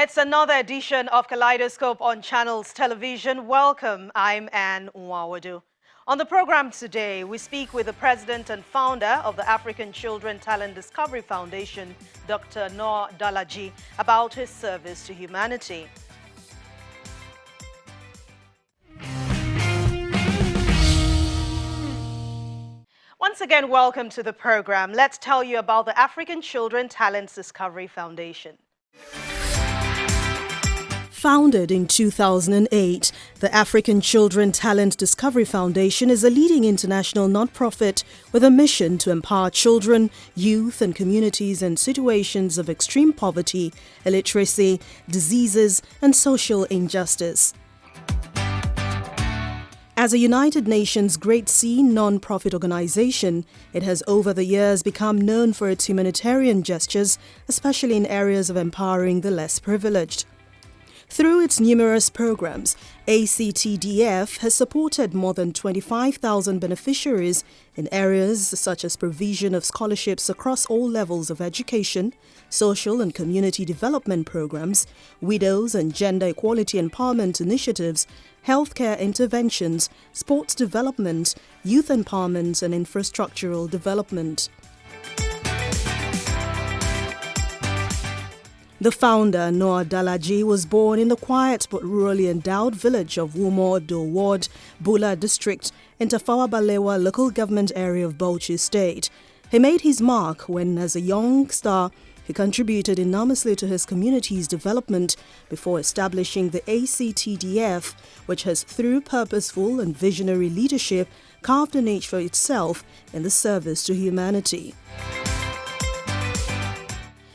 It's another edition of Kaleidoscope on Channels Television. Welcome, I'm Anne Nwawadu. On the program today, we speak with the president and founder of the African Children Talent Discovery Foundation, Dr. Noor Dallaji, about his service to humanity. Once again, welcome to the program. Let's tell you about the African Children Talent Discovery Foundation. Founded in 2008, the African Children Talent Discovery Foundation is a leading international nonprofit with a mission to empower children, youth, and communities in situations of extreme poverty, illiteracy, diseases, and social injustice. As a United Nations Grade C non-profit organization, it has over the years become known for its humanitarian gestures, especially in areas of empowering the less privileged. Through its numerous programs, ACTDF has supported more than 25,000 beneficiaries in areas such as provision of scholarships across all levels of education, social and community development programs, widows and gender equality empowerment initiatives, healthcare interventions, sports development, youth empowerment and infrastructural development. The founder, Noor Dallaji, was born in the quiet but rurally endowed village of Wumo-Do Ward, Bula District, in Tafawa Balewa local government area of Bauchi State. He made his mark when, as a young star, he contributed enormously to his community's development before establishing the ACTDF, which has, through purposeful and visionary leadership, carved a niche for itself in the service to humanity.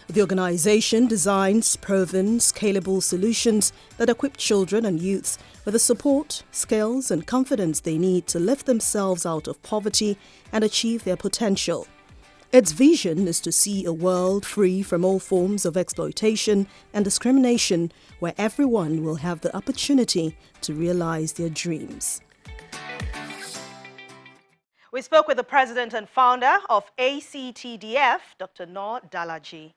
The organization designs proven, scalable solutions that equip children and youths with the support, skills, and confidence they need to lift themselves out of poverty and achieve their potential. Its vision is to see a world free from all forms of exploitation and discrimination, where everyone will have the opportunity to realize their dreams. We spoke with the president and founder of ACTDF, Dr. Noor Dallaji.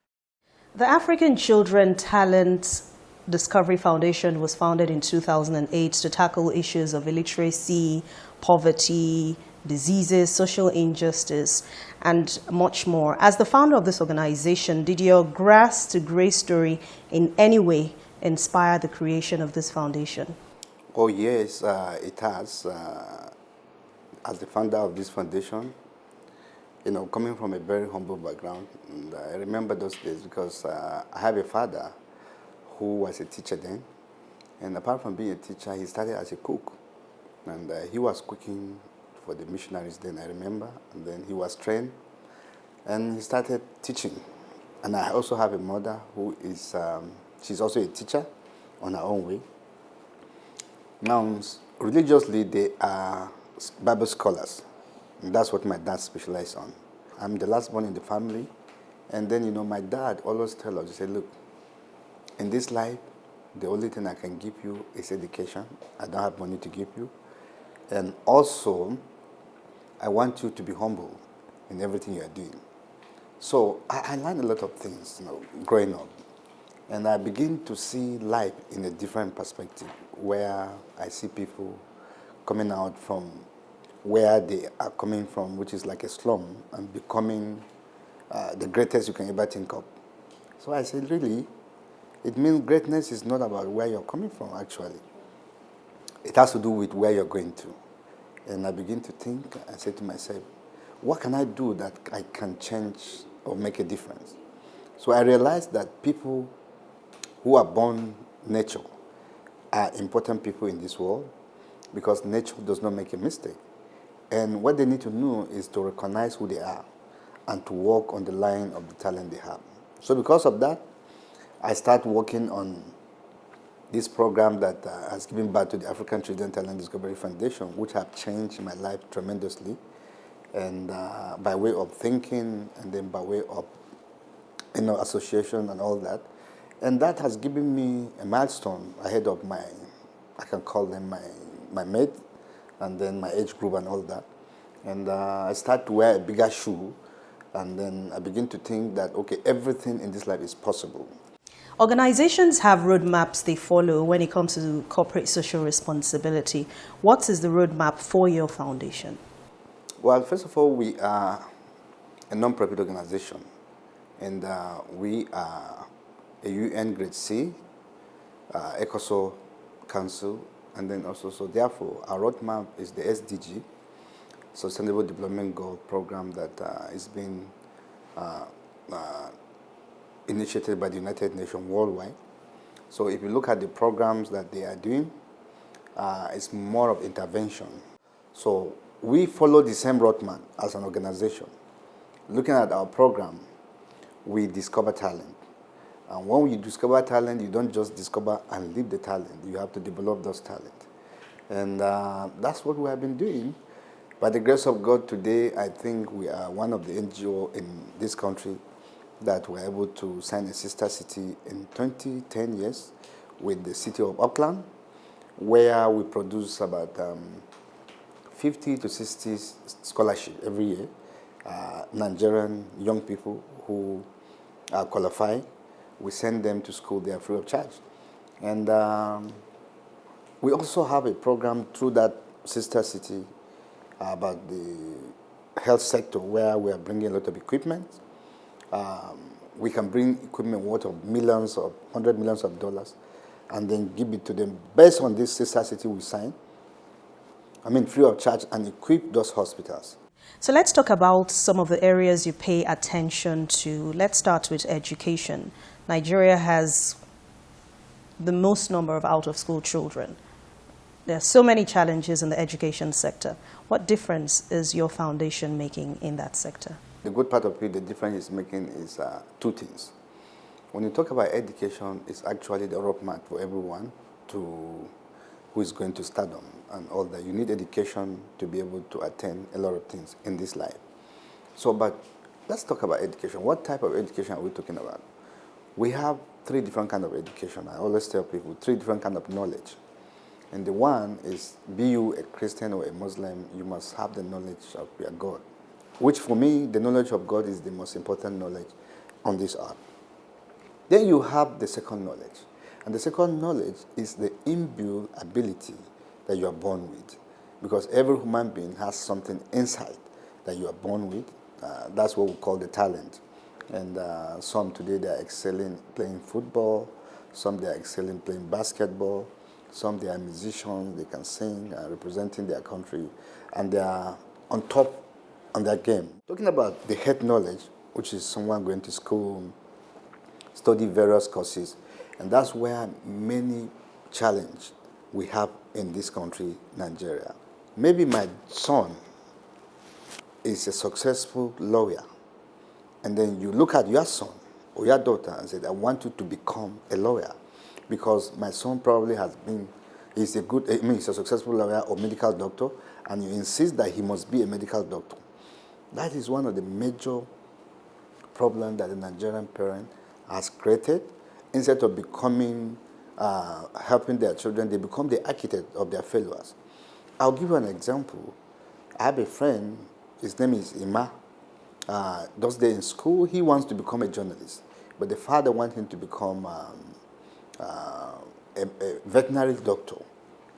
The African Children Talent Discovery Foundation was founded in 2008 to tackle issues of illiteracy, poverty, diseases, social injustice, and much more. As the founder of this organization, did your grass to grace story in any way inspire the creation of this foundation? Oh yes, it has. As the founder of this foundation, coming from a very humble background, and I remember those days because I have a father who was a teacher then, and apart from being a teacher, he started as a cook, and he was cooking for the missionaries then, I remember, and then he was trained, and he started teaching. And I also have a mother who is, she's also a teacher on her own way. Now, religiously, they are Bible scholars. And that's what my dad specialized on. I'm the last born in the family. And then, my dad always tells us, he said, look, in this life, the only thing I can give you is education. I don't have money to give you. And also, I want you to be humble in everything you are doing. So I learned a lot of things, growing up. And I begin to see life in a different perspective, where I see people coming out from where they are coming from, which is like a slum, and becoming the greatest you can ever think of. So I said, really, it means greatness is not about where you're coming from, actually. It has to do with where you're going to. And I begin to think, I said to myself, what can I do that I can change or make a difference? So I realized that people who are born nature are important people in this world, because nature does not make a mistake. And what they need to know is to recognize who they are and to work on the line of the talent they have. So because of that, I started working on this program that has given birth to the African Children Talent Discovery Foundation, which have changed my life tremendously, and by way of thinking, and then by way of association and all that. And that has given me a milestone ahead of my, I can call them my mate, and then my age group and all that. And I start to wear a bigger shoe, and then I begin to think that, okay, everything in this life is possible. Organizations have roadmaps they follow when it comes to corporate social responsibility. What is the roadmap for your foundation? Well, first of all, we are a non-profit organization, and we are a UN Grade C, ECOSO Council, and then also, so therefore, our roadmap is the SDG, Sustainable Development Goal Program that is being initiated by the United Nations worldwide. So if you look at the programs that they are doing, it's more of intervention. So we follow the same roadmap as an organization. Looking at our program, we discover talent. And when you discover talent, you don't just discover and leave the talent. You have to develop those talent. And that's what we have been doing. By the grace of God, today, I think we are one of the NGO in this country that were able to sign a sister city in 10 years with the city of Auckland, where we produce about 50 to 60 scholarships every year. Nigerian young people who are qualified, we send them to school, they are free of charge. And we also have a program through that sister city about the health sector where we are bringing a lot of equipment. We can bring equipment worth of millions of, $100 million, and then give it to them based on this sister city we sign. Free of charge, and equip those hospitals. So let's talk about some of the areas you pay attention to. Let's start with education. Nigeria has the most number of out-of-school children. There are so many challenges in the education sector. What difference is your foundation making in that sector? The good part of it, the difference it's making is two things. When you talk about education, it's actually the roadmap for everyone who is going to stardom and all that. You need education to be able to attain a lot of things in this life. So, but let's talk about education. What type of education are we talking about? We have three different kinds of education. I always tell people three different kinds of knowledge. And the one is, be you a Christian or a Muslim, you must have the knowledge of your God. Which for me, the knowledge of God is the most important knowledge on this earth. Then you have the second knowledge. And the second knowledge is the inbuilt ability that you are born with. Because every human being has something inside that you are born with. That's what we call the talent. And some today they are excelling playing football. Some they are excelling playing basketball. Some they are musicians, they can sing, representing their country. And they are on top on their game. Talking about the head knowledge, which is someone going to school, study various courses, and that's where many challenge we have in this country, Nigeria. Maybe my son is a successful lawyer, and then you look at your son or your daughter and say, I want you to become a lawyer, because my son probably he's a successful lawyer or medical doctor, and you insist that he must be a medical doctor. That is one of the major problems that the Nigerian parent has created. Instead of becoming, helping their children, they become the architect of their failures. I'll give you an example. I have a friend, his name is Ima. Those days in school, he wants to become a journalist, but the father wants him to become a veterinary doctor.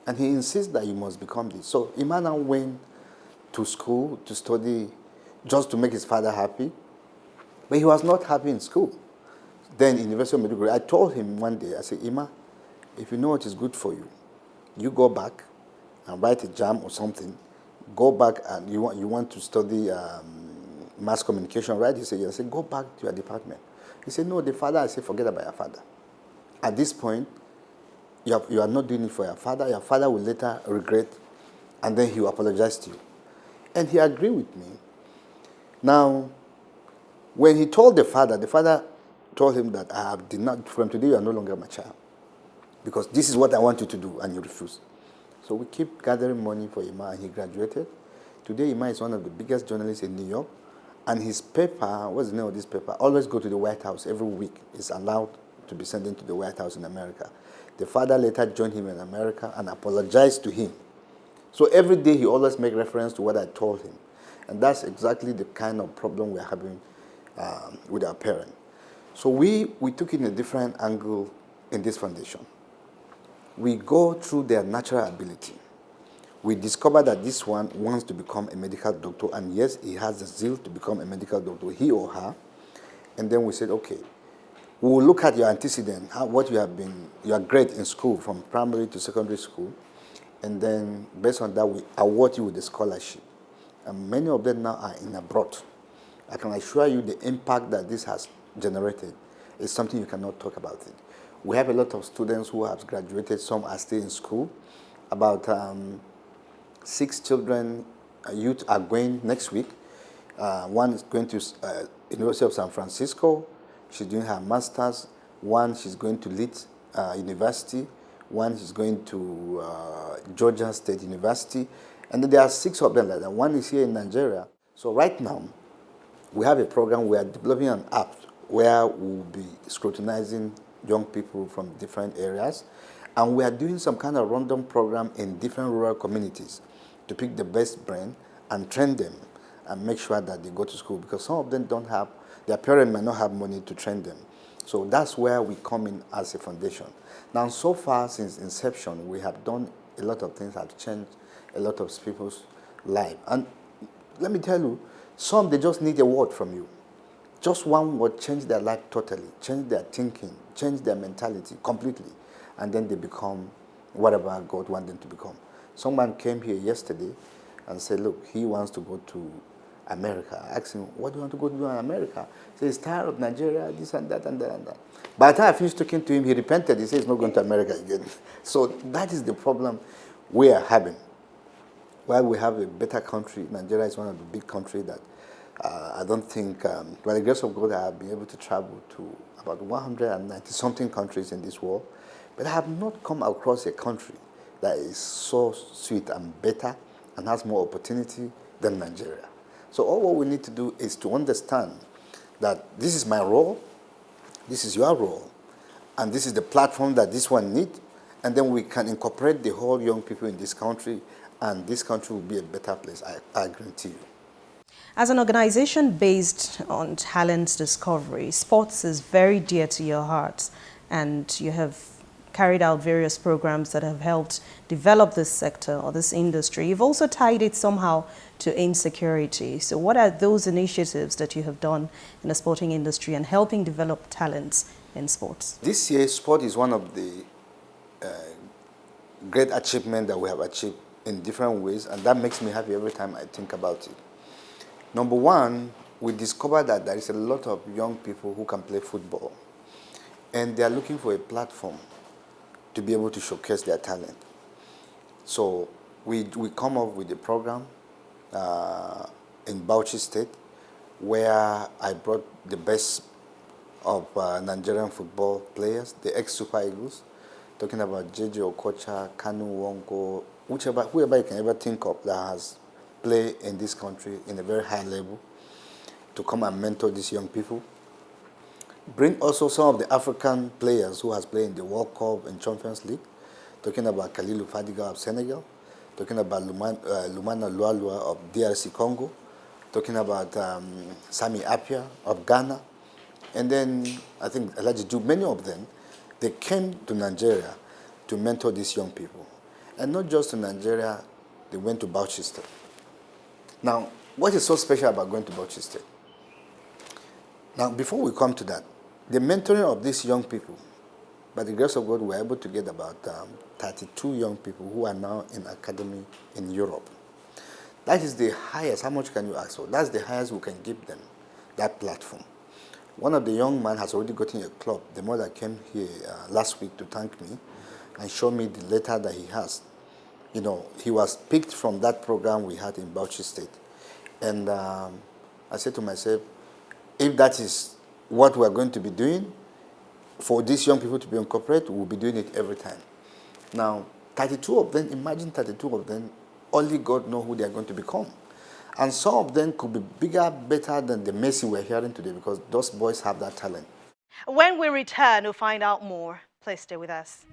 And he insists that you must become this. So Ima now went to school to study just to make his father happy, but he was not happy in school. Then University of Maiduguri, I told him one day, I said, Ima, if you know what is good for you, you go back and write a JAM or something. Go back and you want to study mass communication, right? He said, yes. I said, go back to your department. He said, no, the father. I said, forget about your father. At this point, you are not doing it for your father. Your father will later regret, and then he will apologize to you. And he agreed with me. Now, when he told the father told him that I did not, from today you are no longer my child, because this is what I want you to do, and you refuse. So we keep gathering money for Ima, and he graduated. Today Ima is one of the biggest journalists in New York, and his paper, what's the name of this paper, always go to the White House every week. It's allowed to be sent into the White House in America. The father later joined him in America and apologized to him. So every day he always make reference to what I told him. And that's exactly the kind of problem we're having with our parents. So we took in a different angle in this foundation. We go through their natural ability. We discovered that this one wants to become a medical doctor, and yes, he has the zeal to become a medical doctor, he or her. And then we said, okay, we will look at your antecedent, what you are great in school, from primary to secondary school, and then based on that, we award you with a scholarship. And many of them now are in abroad. I can assure you the impact that this has generated is something you cannot talk about it. We have a lot of students who have graduated, some are still in school. About 6 children, youth are going next week. One is going to University of San Francisco. She's doing her master's. One, she's going to Leeds University. One is going to Georgia State University. And then there are 6 of them like that. One is here in Nigeria. So right now, we have a program. We are developing an app where we'll be scrutinizing young people from different areas. And we are doing some kind of random program in different rural communities to pick the best brain and train them and make sure that they go to school, because some of them don't have, their parents might not have money to train them. So that's where we come in as a foundation. Now, so far since inception, we have done a lot of things, have changed a lot of people's life. And let me tell you, some, they just need a word from you. Just one word change their life totally, change their thinking, change their mentality completely, and then they become whatever God wants them to become. Someone came here yesterday and said, look, he wants to go to America. I asked him, what do you want to go to do in America? He said, he's tired of Nigeria, this and that and that and that. By the time I finished talking to him, he repented. He said he's not going to America again. So that is the problem we are having. While we have a better country, Nigeria is one of the big countries that I don't think, by the grace of God, I have been able to travel to about 190-something countries in this world, but I have not come across a country that is so sweet and better and has more opportunity than Nigeria. So all what we need to do is to understand that this is my role, this is your role, and this is the platform that this one needs, and then we can incorporate the whole young people in this country, and this country will be a better place, I guarantee you. As an organization based on talent discovery, sports is very dear to your heart, and you have carried out various programs that have helped develop this sector or this industry. You've also tied it somehow to insecurity. So what are those initiatives that you have done in the sporting industry and helping develop talents in sports? This year, sport is one of the great achievements that we have achieved in different ways, and that makes me happy every time I think about it. Number one, we discovered that there is a lot of young people who can play football, and they are looking for a platform to be able to showcase their talent. So we come up with a program in Bauchi State where I brought the best of Nigerian football players, the ex-Super Eagles, talking about J.J. Okocha, Kanu Wongo, whoever you can ever think of that has played in this country in a very high level, to come and mentor these young people. Bring also some of the African players who has played in the World Cup and Champions League, talking about Kalilu Fadiga of Senegal, talking about Lumana Lualua of DRC Congo, talking about Sami Apia of Ghana, and then I think Dallaji Ju, many of them, they came to Nigeria to mentor these young people. And not just to Nigeria, they went to Bauchi State. Now, what is so special about going to Bauchi State? Now, before we come to that, the mentoring of these young people, by the grace of God, we were able to get about 32 young people who are now in academy in Europe. That is the highest. How much can you ask for? That's the highest we can give them, that platform. One of the young men has already gotten a club. The mother came here last week to thank me and show me the letter that he has. You know, he was picked from that program we had in Bauchi State. And I said to myself, if that is what we're going to be doing, for these young people to be incorporated, we'll be doing it every time. Now, 32 of them, imagine 32 of them, only God knows who they're going to become. And some of them could be bigger, better than the Messi we're hearing today, because those boys have that talent. When we return, we'll find out more. Please stay with us.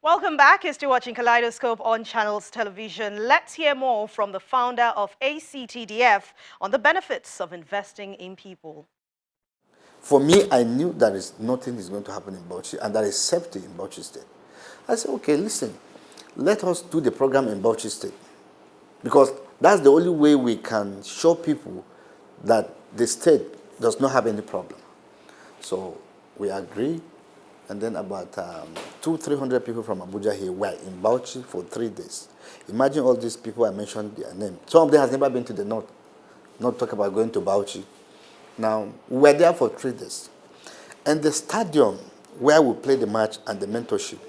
Welcome back. You're still watching Kaleidoscope on Channels Television. Let's hear more from the founder of ACTDF on the benefits of investing in people. For me, I knew that nothing is going to happen in Bauchi and there is safety in Bauchi State. I said, okay, listen, let us do the program in Bauchi State because that's the only way we can show people that the state does not have any problem. So we agreed, and then about 200-300 people from Abuja here were in Bauchi for 3 days. Imagine all these people, I mentioned their name. Some of them has never been to the north, not talk about going to Bauchi. Now, we were there for 3 days. And the stadium where we played the match and the mentorship,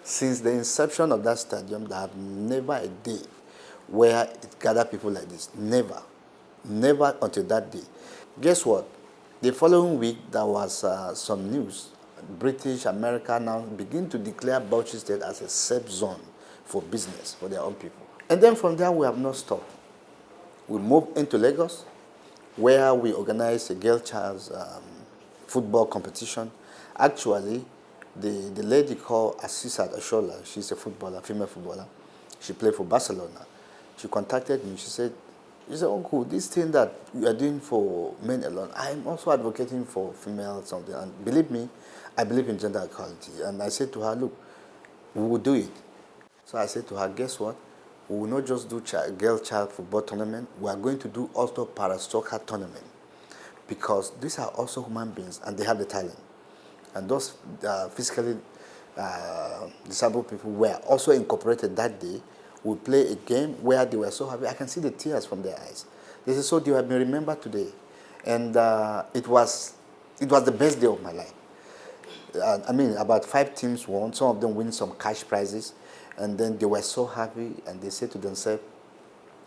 since the inception of that stadium, there have never a day where it gathered people like this. Never. Never until that day. Guess what? The following week, there was some news. British, America now begin to declare Bauchi State as a safe zone for business, for their own people. And then from there, we have not stopped. We moved into Lagos, where we organized a girl child's football competition. Actually, the lady called Asisat Ashola, she's a footballer, female footballer. She played for Barcelona. She contacted me. She said, Uncle, this thing that you are doing for men alone, I'm also advocating for female something. And believe me, I believe in gender equality. And I said to her, look, we will do it. So I said to her, guess what? We will not just do girl child football tournament. We are going to do also para-soccer tournament because these are also human beings and they have the talent. And those physically disabled people were also incorporated that day. We play a game where they were so happy. I can see the tears from their eyes. They said, so they have been remembered today. And it was the best day of my life. I mean, about 5 teams won. Some of them win some cash prizes. And then they were so happy and they said to themselves,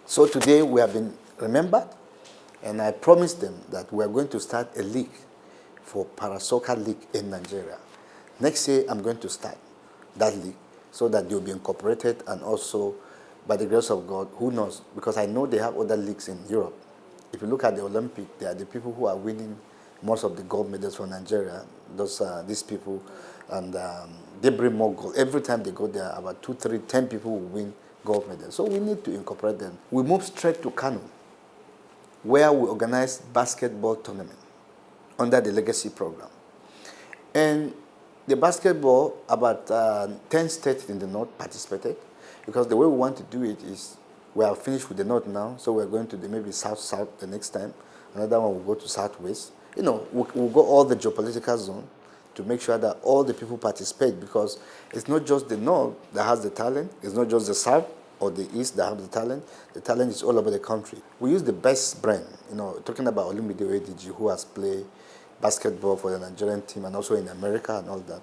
so today we have been remembered. And I promised them that we are going to start a league for para-soccer league in Nigeria. Next year, I'm going to start that league so that they will be incorporated and also, by the grace of God, who knows? Because I know they have other leagues in Europe. If you look at the Olympic, they are the people who are winning most of the gold medals for Nigeria. These people, and they bring more gold. Every time they go there, about 2, 3, 10 people will win gold medals. So we need to incorporate them. We moved straight to Kano, where we organized basketball tournament under the Legacy program. And the basketball, about 10 states in the north participated, because the way we want to do it is we are finished with the north now, so we're going to maybe south the next time. Another one will go to southwest. You know, we'll go all the geopolitical zone to make sure that all the people participate, because it's not just the north that has the talent, it's not just the south or the east that have the talent is all over the country. We use the best brand, you know, talking about Olumide ADG, who has played basketball for the Nigerian team and also in America and all that.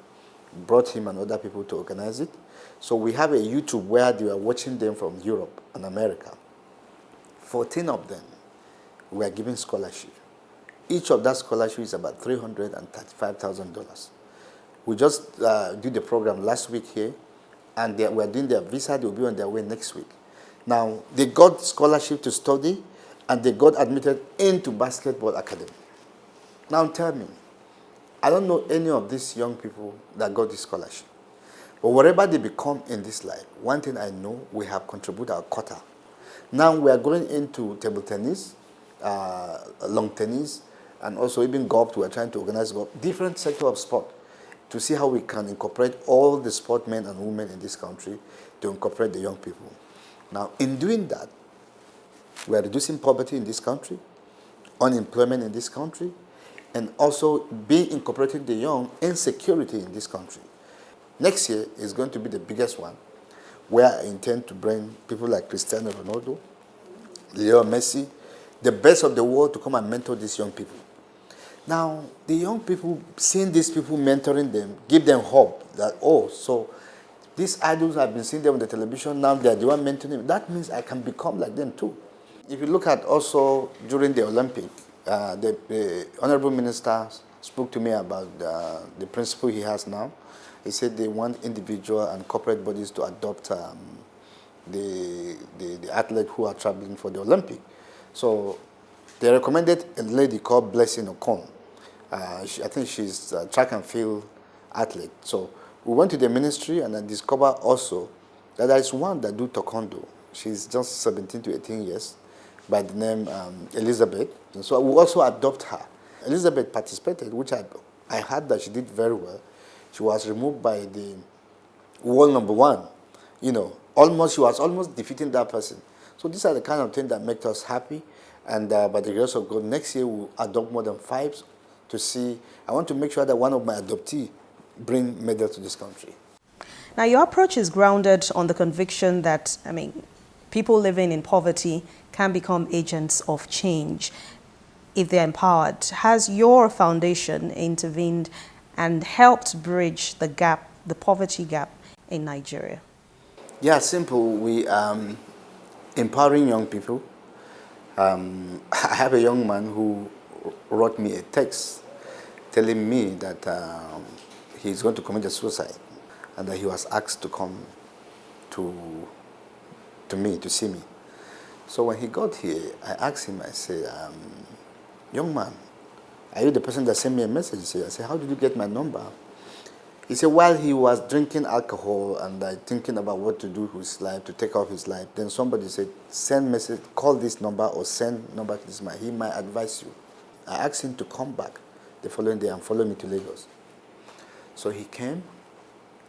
Brought him and other people to organize it. So we have a YouTube where they are watching them from Europe and America. 14 of them were given scholarship. Each of that scholarship is about $335,000. We just did the program last week here, and we're doing their visa. They'll be on their way next week. Now, they got scholarship to study, and they got admitted into basketball academy. Now tell me, I don't know any of these young people that got this scholarship. But whatever they become in this life, one thing I know, we have contributed our quota. Now we are going into table tennis, long tennis, and also even golf. We are trying to organize golf, different sector of sport, to see how we can incorporate all the sportmen and women in this country to incorporate the young people. Now, in doing that, we are reducing poverty in this country, unemployment in this country, and also incorporating the young in security in this country. Next year is going to be the biggest one, where I intend to bring people like Cristiano Ronaldo, Leo Messi, the best of the world, to come and mentor these young people. Now, the young people, seeing these people mentoring them, give them hope that, oh, so these idols, I've been seeing them on the television, now they're the one mentoring them. That means I can become like them too. If you look at also during the Olympic, the Honorable Minister spoke to me about the principle he has now. He said they want individual and corporate bodies to adopt the athletes who are traveling for the Olympic. So they recommended a lady called Blessing Okon. I think she's a track and field athlete. So We went to the ministry and I discovered also that there is one that do taekwondo. She's just 17 to 18 years by the name Elizabeth. And so we also adopt her. Elizabeth participated, which I heard that she did very well. She was removed by the world number one. She was almost defeating that person. So these are the kind of things that make us happy. And by the grace of God, next year we'll adopt more than 5 to see. I want to make sure that one of my adoptees bring medal to this country. Now, your approach is grounded on the conviction that, people living in poverty can become agents of change if they're empowered. Has your foundation intervened and helped bridge the gap, the poverty gap in Nigeria? Yeah, simple. We empowering young people. I have a young man who wrote me a text telling me that he's going to commit a suicide and that he was asked to come to me, to see me. So when he got here, I asked him, I said, young man, are you the person that sent me a message? I said, how did you get my number? He said, while he was drinking alcohol and thinking about what to do with his life, to take off his life, then somebody said, send message, call this number or send number to this man. He might advise you. I asked him to come back the following day and follow me to Lagos. So he came,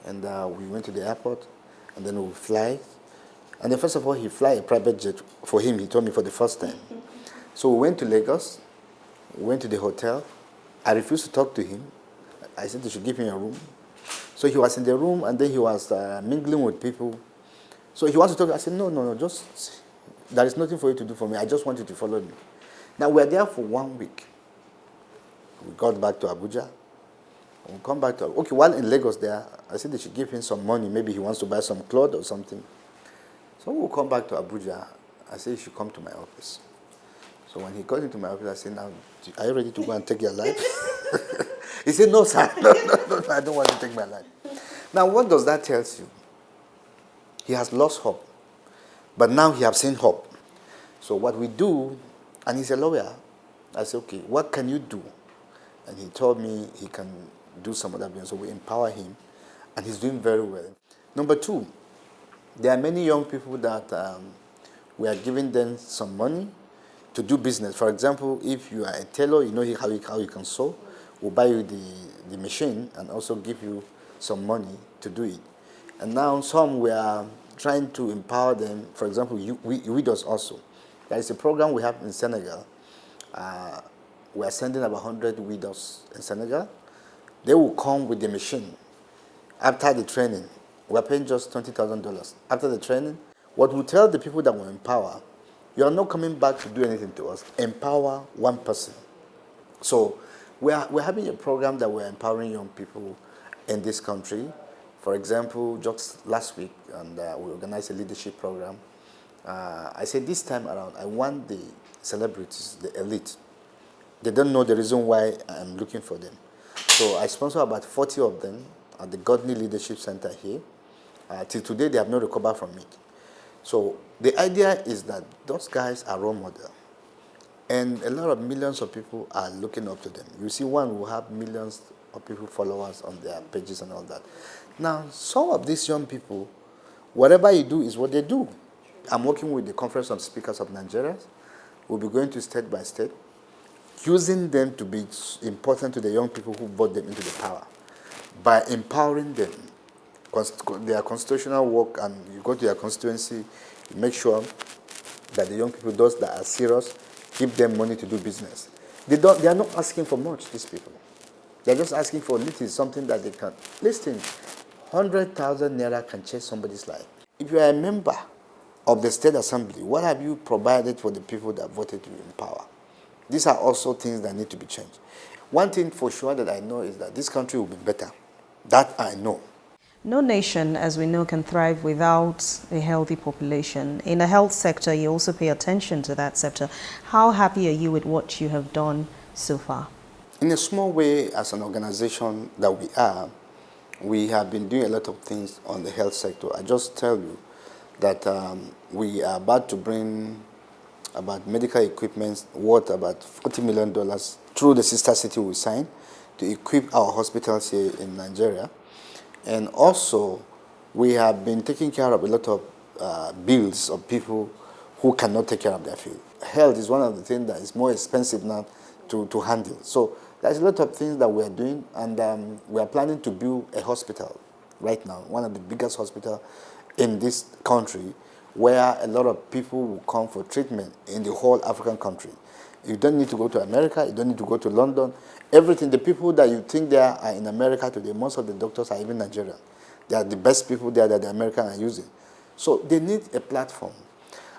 and we went to the airport, and then we fly. And then first of all, he fly a private jet for him, he told me, for the first time. So we went to Lagos, we went to the hotel. I refused to talk to him. I said they should give him a room. So he was in the room, and then he was mingling with people. So he wants to talk. I said, no, just, there is nothing for you to do for me. I just want you to follow me. Now, we were there for 1 week. We got back to Abuja. We come back to, while in Lagos there, I said they should give him some money. Maybe he wants to buy some clothes or something. So we'll come back to Abuja. I said, you should come to my office. So when he got into my office, I said, now, are you ready to go and take your life? He said, no, sir. No, I don't want to take my life. Now, what does that tell you? He has lost hope. But now he has seen hope. So what we do, and he's a lawyer, I said, okay, what can you do? And he told me he can do some other business. So we empower him, and he's doing very well. Number 2, there are many young people that we are giving them some money to do business. For example, if you are a tailor, you know how you can sew, we'll buy you the machine and also give you some money to do it. And now some we are trying to empower them, for example, widows also. There is a program we have in Senegal. We are sending about 100 widows in Senegal. They will come with the machine. After the training, we are paying just $20,000. After the training, what we tell the people that we empower, you are not coming back to do anything to us. Empower one person. So we're having a program that we're empowering young people in this country. For example, just last week, and we organized a leadership program. I said this time around, I want the celebrities, the elite. They don't know the reason why I'm looking for them. So I sponsor about 40 of them at the Godly Leadership Center here. Till today, they have not recovered from it. So the idea is that those guys are role models. And a lot of millions of people are looking up to them. You see one who have millions of people followers on their pages and all that. Now, some of these young people, whatever you do is what they do. I'm working with the Conference of Speakers of Nigeria. We'll be going to state by state, using them to be important to the young people who brought them into the power. By empowering them, their constitutional work, and you go to your constituency, you make sure that the young people, those that are serious, give them money to do business. They are not asking for much, these people. They're just asking for little, something that they can. Listen, 100,000 naira can change somebody's life. If you are a member of the State Assembly, what have you provided for the people that voted you in power? These are also things that need to be changed. One thing for sure that I know is that this country will be better. That I know. No nation, as we know, can thrive without a healthy population. In the health sector, you also pay attention to that sector. How happy are you with what you have done so far? In a small way, as an organization that we have been doing a lot of things on the health sector. I just tell you that we are about to bring about medical equipment worth about $40 million through the sister city we signed to equip our hospitals here in Nigeria. And also, we have been taking care of a lot of bills of people who cannot take care of their field. Health is one of the things that is more expensive now to handle. So there's a lot of things that we are doing, and we are planning to build a hospital right now, one of the biggest hospitals in this country, where a lot of people will come for treatment in the whole African country. You don't need to go to America, you don't need to go to London. Everything, the people that you think there are in America today, most of the doctors are even Nigerian. They are the best people there that the Americans are using. So they need a platform.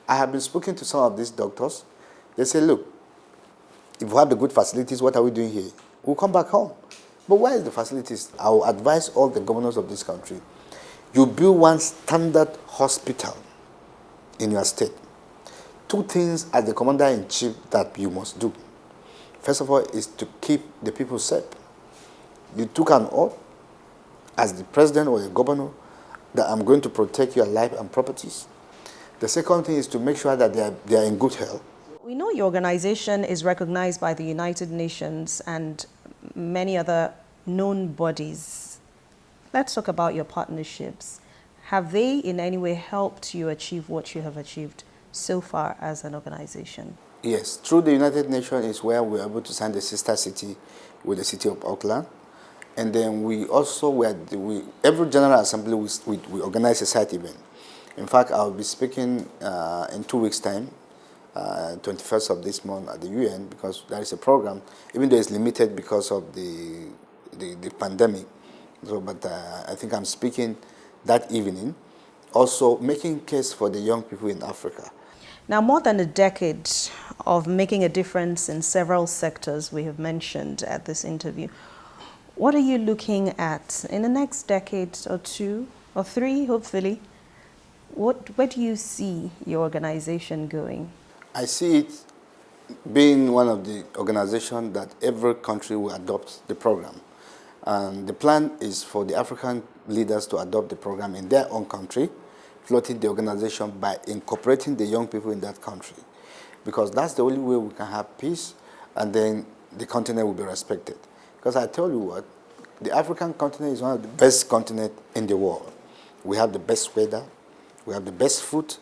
I have been speaking to some of these doctors. They say, look, if we have the good facilities, what are we doing here? We'll come back home. But where is the facilities? I will advise all the governors of this country. You build one standard hospital in your state. Two things as the commander-in-chief that you must do. First of all is to keep the people safe. You took an oath as the president or the governor that I'm going to protect your life and properties. The second thing is to make sure that they are in good health. We know your organization is recognized by the United Nations and many other known bodies. Let's talk about your partnerships. Have they in any way helped you achieve what you have achieved so far as an organization? Yes, through the United Nations is where we were able to sign the sister city with the city of Auckland. And then we also, every General Assembly, we organize a site event. In fact, I'll be speaking in 2 weeks' time, 21st of this month at the UN, because there is a program, even though it's limited because of the pandemic. So, but I think I'm speaking that evening, also making case for the young people in Africa. Now, more than a decade of making a difference in several sectors we have mentioned at this interview. What are you looking at in the next decade or two or three, hopefully? Where do you see your organization going? I see it being one of the organizations that every country will adopt the program. And the plan is for the African leaders to adopt the program in their own country, floating the organization by incorporating the young people in that country. Because that's the only way we can have peace, and then the continent will be respected. Because I tell you what, the African continent is one of the best continents in the world. We have the best weather, we have the best food,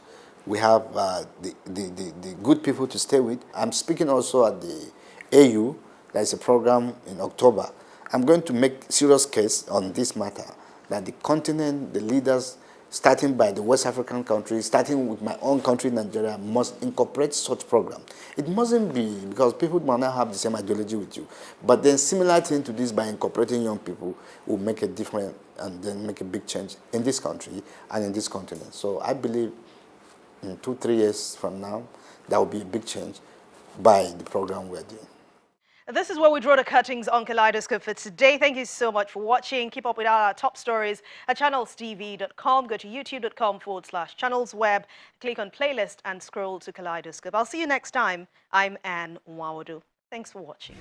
we have the good people to stay with. I'm speaking also at the AU, there's a program in October. I'm going to make serious case on this matter, that the continent, the leaders, starting by the West African countries, starting with my own country, Nigeria, must incorporate such program. It mustn't be, because people might not have the same ideology with you, but then similar thing to this, by incorporating young people, will make a difference and then make a big change in this country and in this continent. So I believe in 2-3 years from now, there will be a big change by the program we're doing. This is where we draw the cuttings on Kaleidoscope for today. Thank you so much for watching. Keep up with our top stories at channelstv.com. Go to youtube.com/channelsweb. Click on playlist and scroll to Kaleidoscope. I'll see you next time. I'm Anne Nwawodu. Thanks for watching.